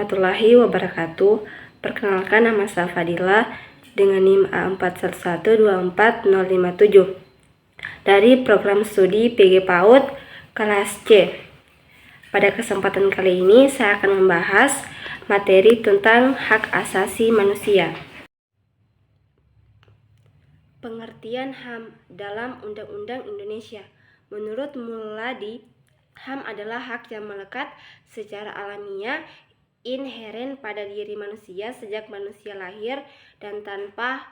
warahmatullahi wabarakatuh. Perkenalkan, nama saya Fadila dengan NIM A41124057 dari program studi PG PAUD kelas C. Pada kesempatan kali ini saya akan membahas materi tentang hak asasi manusia. Pengertian HAM dalam Undang-Undang Indonesia. Menurut Muladi, HAM adalah hak yang melekat secara alamiah, inheren pada diri manusia sejak manusia lahir, dan tanpa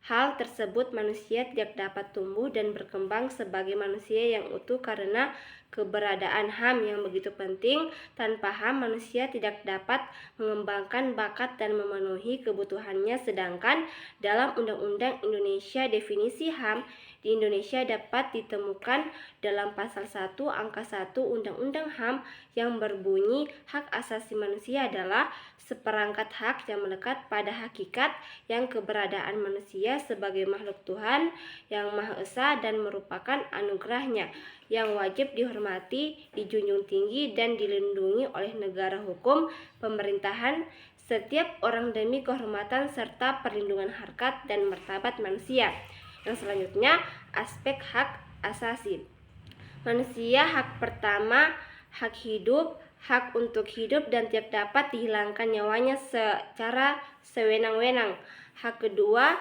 hal tersebut manusia tidak dapat tumbuh dan berkembang sebagai manusia yang utuh. Karena keberadaan HAM yang begitu penting, tanpa HAM manusia tidak dapat mengembangkan bakat dan memenuhi kebutuhannya. Sedangkan dalam Undang-Undang Indonesia, definisi HAM di Indonesia dapat ditemukan dalam pasal 1 angka 1 Undang-Undang HAM yang berbunyi, hak asasi manusia adalah seperangkat hak yang melekat pada hakikat yang keberadaan manusia sebagai makhluk Tuhan yang Maha Esa dan merupakan anugerahnya yang wajib dihormati, dijunjung tinggi, dan dilindungi oleh negara hukum, pemerintahan, setiap orang demi kehormatan serta perlindungan harkat dan martabat manusia. Yang selanjutnya, aspek hak asasi manusia. Hak pertama, hak hidup, hak untuk hidup dan tidak dapat dihilangkan nyawanya secara sewenang-wenang. Hak kedua,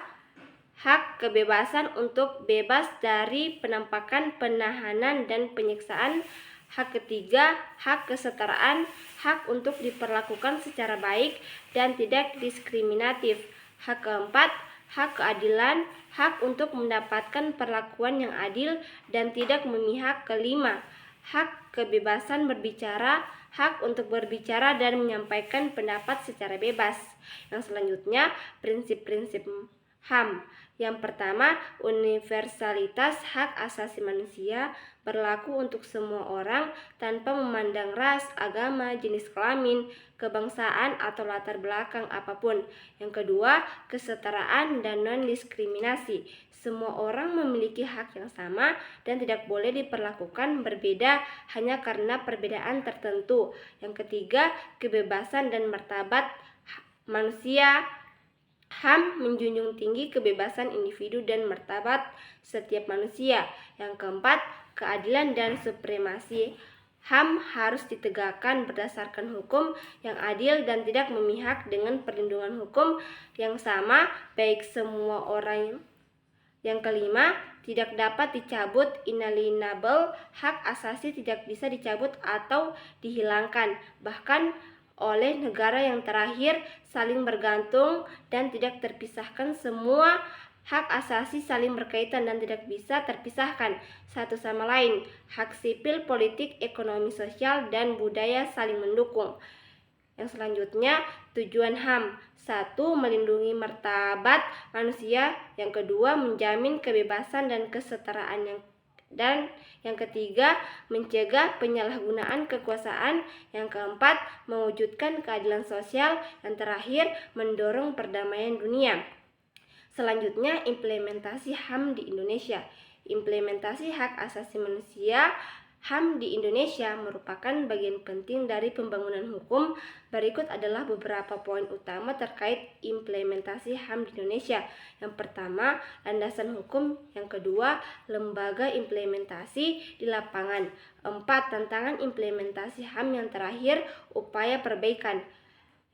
hak kebebasan untuk bebas dari penampakan, penahanan, dan penyiksaan. Hak ketiga, hak kesetaraan, hak untuk diperlakukan secara baik dan tidak diskriminatif. Hak keempat, hak keadilan, hak untuk mendapatkan perlakuan yang adil dan tidak memihak. Kelima, hak kebebasan berbicara, hak untuk berbicara dan menyampaikan pendapat secara bebas. Yang selanjutnya, prinsip-prinsip HAM. Yang pertama, universalitas hak asasi manusia berlaku untuk semua orang tanpa memandang ras, agama, jenis kelamin, kebangsaan, atau latar belakang apapun. Yang kedua, kesetaraan dan non-diskriminasi. Semua orang memiliki hak yang sama dan tidak boleh diperlakukan berbeda hanya karena perbedaan tertentu. Yang ketiga, kebebasan dan martabat manusia. HAM menjunjung tinggi kebebasan individu dan martabat setiap manusia. Yang keempat, keadilan dan supremasi. HAM harus ditegakkan berdasarkan hukum yang adil dan tidak memihak, dengan perlindungan hukum yang sama baik semua orang. Yang kelima, tidak dapat dicabut, inalienable. Hak asasi tidak bisa dicabut atau dihilangkan, bahkan oleh negara. Yang terakhir, saling bergantung dan tidak terpisahkan. Semua hak asasi saling berkaitan dan tidak bisa terpisahkan satu sama lain. Hak sipil, politik, ekonomi, sosial, dan budaya saling mendukung. Yang selanjutnya, tujuan HAM. 1. Melindungi martabat manusia. Yang kedua, menjamin kebebasan dan kesetaraan. Dan yang ketiga, mencegah penyalahgunaan kekuasaan. Yang keempat, mewujudkan keadilan sosial. Yang terakhir, mendorong perdamaian dunia. Selanjutnya, implementasi HAM di Indonesia. Implementasi hak asasi manusia HAM di Indonesia merupakan bagian penting dari pembangunan hukum. Berikut adalah beberapa poin utama terkait implementasi HAM di Indonesia. Yang pertama, landasan hukum. Yang kedua, lembaga implementasi di lapangan. 4. Tantangan implementasi HAM. Yang terakhir, upaya perbaikan.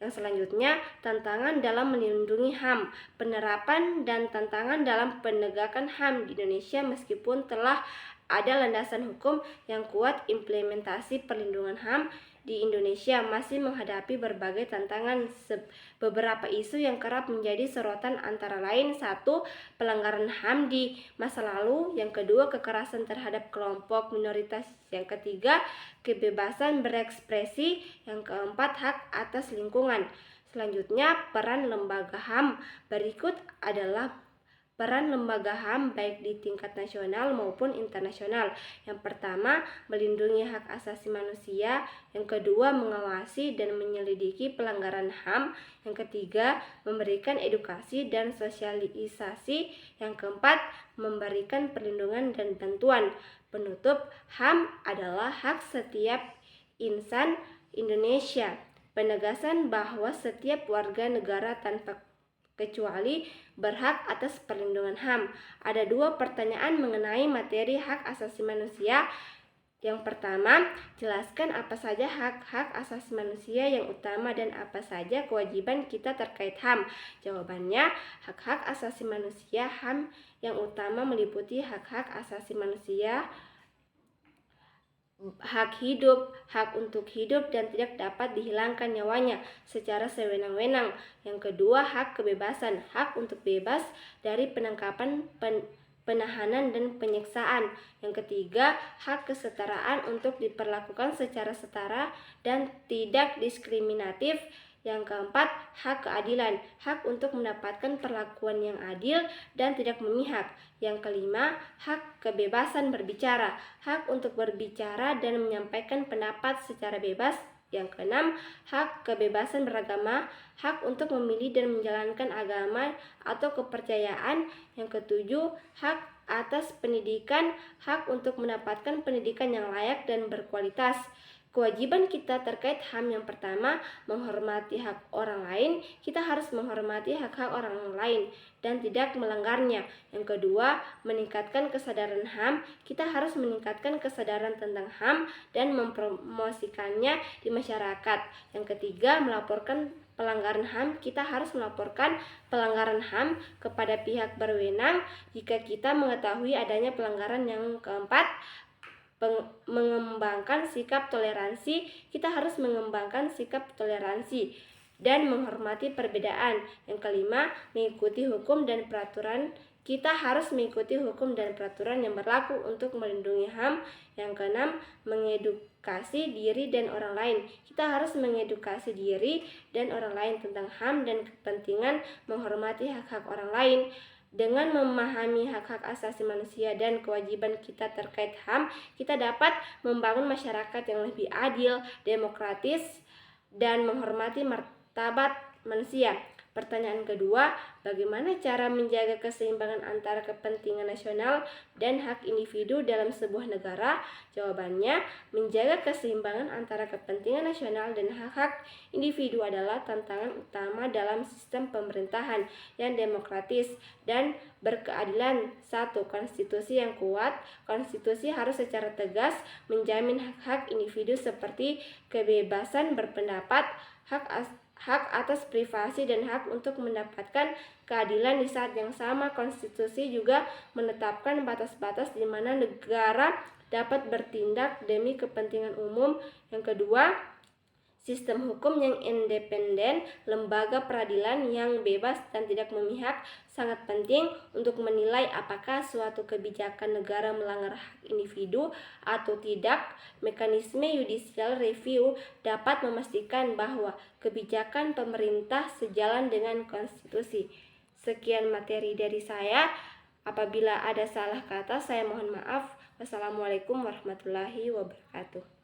Yang selanjutnya, tantangan dalam melindungi HAM, penerapan dan tantangan dalam penegakan HAM di Indonesia. Meskipun telah ada landasan hukum yang kuat, implementasi perlindungan HAM di Indonesia masih menghadapi berbagai tantangan. Beberapa isu yang kerap menjadi sorotan antara lain: 1. Pelanggaran HAM di masa lalu. Yang kedua, kekerasan terhadap kelompok minoritas. Yang ketiga, kebebasan berekspresi. Yang keempat, hak atas lingkungan. Selanjutnya, peran lembaga HAM. Berikut adalah peran lembaga HAM baik di tingkat nasional maupun internasional. Yang pertama, melindungi hak asasi manusia. Yang kedua, mengawasi dan menyelidiki pelanggaran HAM. Yang ketiga, memberikan edukasi dan sosialisasi. Yang keempat, memberikan perlindungan dan bantuan. Penutup, HAM adalah hak setiap insan Indonesia. penegasan bahwa setiap warga negara tanpa kecuali berhak atas perlindungan HAM. Ada 2 pertanyaan mengenai materi hak asasi manusia. Yang pertama, jelaskan apa saja hak-hak asasi manusia yang utama dan apa saja kewajiban kita terkait HAM. Jawabannya, hak-hak asasi manusia HAM yang utama meliputi hak-hak asasi manusia, hak hidup, hak untuk hidup dan tidak dapat dihilangkan nyawanya secara sewenang-wenang. Yang kedua, hak kebebasan, hak untuk bebas dari penangkapan, penahanan dan penyiksaan. Yang ketiga, hak kesetaraan untuk diperlakukan secara setara dan tidak diskriminatif. Yang keempat, hak keadilan, hak untuk mendapatkan perlakuan yang adil dan tidak memihak. Yang kelima, hak kebebasan berbicara, hak untuk berbicara dan menyampaikan pendapat secara bebas. Yang keenam, hak kebebasan beragama, hak untuk memilih dan menjalankan agama atau kepercayaan. Yang ketujuh, hak atas pendidikan, hak untuk mendapatkan pendidikan yang layak dan berkualitas. Kewajiban kita terkait HAM yang pertama, menghormati hak orang lain. Kita harus menghormati hak-hak orang lain dan tidak melanggarnya. Yang kedua, meningkatkan kesadaran HAM. Kita harus meningkatkan kesadaran tentang HAM dan mempromosikannya di masyarakat. Yang ketiga, melaporkan pelanggaran HAM. Kita harus melaporkan pelanggaran HAM kepada pihak berwenang jika kita mengetahui adanya pelanggaran. Yang keempat, mengembangkan sikap toleransi. Kita harus mengembangkan sikap toleransi dan menghormati perbedaan. Yang kelima, mengikuti hukum dan peraturan. Kita harus mengikuti hukum dan peraturan yang berlaku untuk melindungi HAM. Yang keenam, mengedukasi diri dan orang lain. Kita harus mengedukasi diri dan orang lain tentang HAM dan kepentingan menghormati hak-hak orang lain. Dengan memahami hak-hak asasi manusia dan kewajiban kita terkait HAM, kita dapat membangun masyarakat yang lebih adil, demokratis, dan menghormati martabat manusia. Pertanyaan kedua, bagaimana cara menjaga keseimbangan antara kepentingan nasional dan hak individu dalam sebuah negara? Jawabannya, menjaga keseimbangan antara kepentingan nasional dan hak-hak individu adalah tantangan utama dalam sistem pemerintahan yang demokratis dan berkeadilan. 1. Konstitusi yang kuat. Konstitusi harus secara tegas menjamin hak-hak individu seperti kebebasan berpendapat, hak atas privasi dan hak untuk mendapatkan keadilan. Di saat yang sama, konstitusi juga menetapkan batas-batas di mana negara dapat bertindak demi kepentingan umum. Yang kedua, sistem hukum yang independen, lembaga peradilan yang bebas dan tidak memihak sangat penting untuk menilai apakah suatu kebijakan negara melanggar hak individu atau tidak. Mekanisme judicial review dapat memastikan bahwa kebijakan pemerintah sejalan dengan konstitusi. Sekian materi dari saya. Apabila ada salah kata, saya mohon maaf. Wassalamualaikum warahmatullahi wabarakatuh.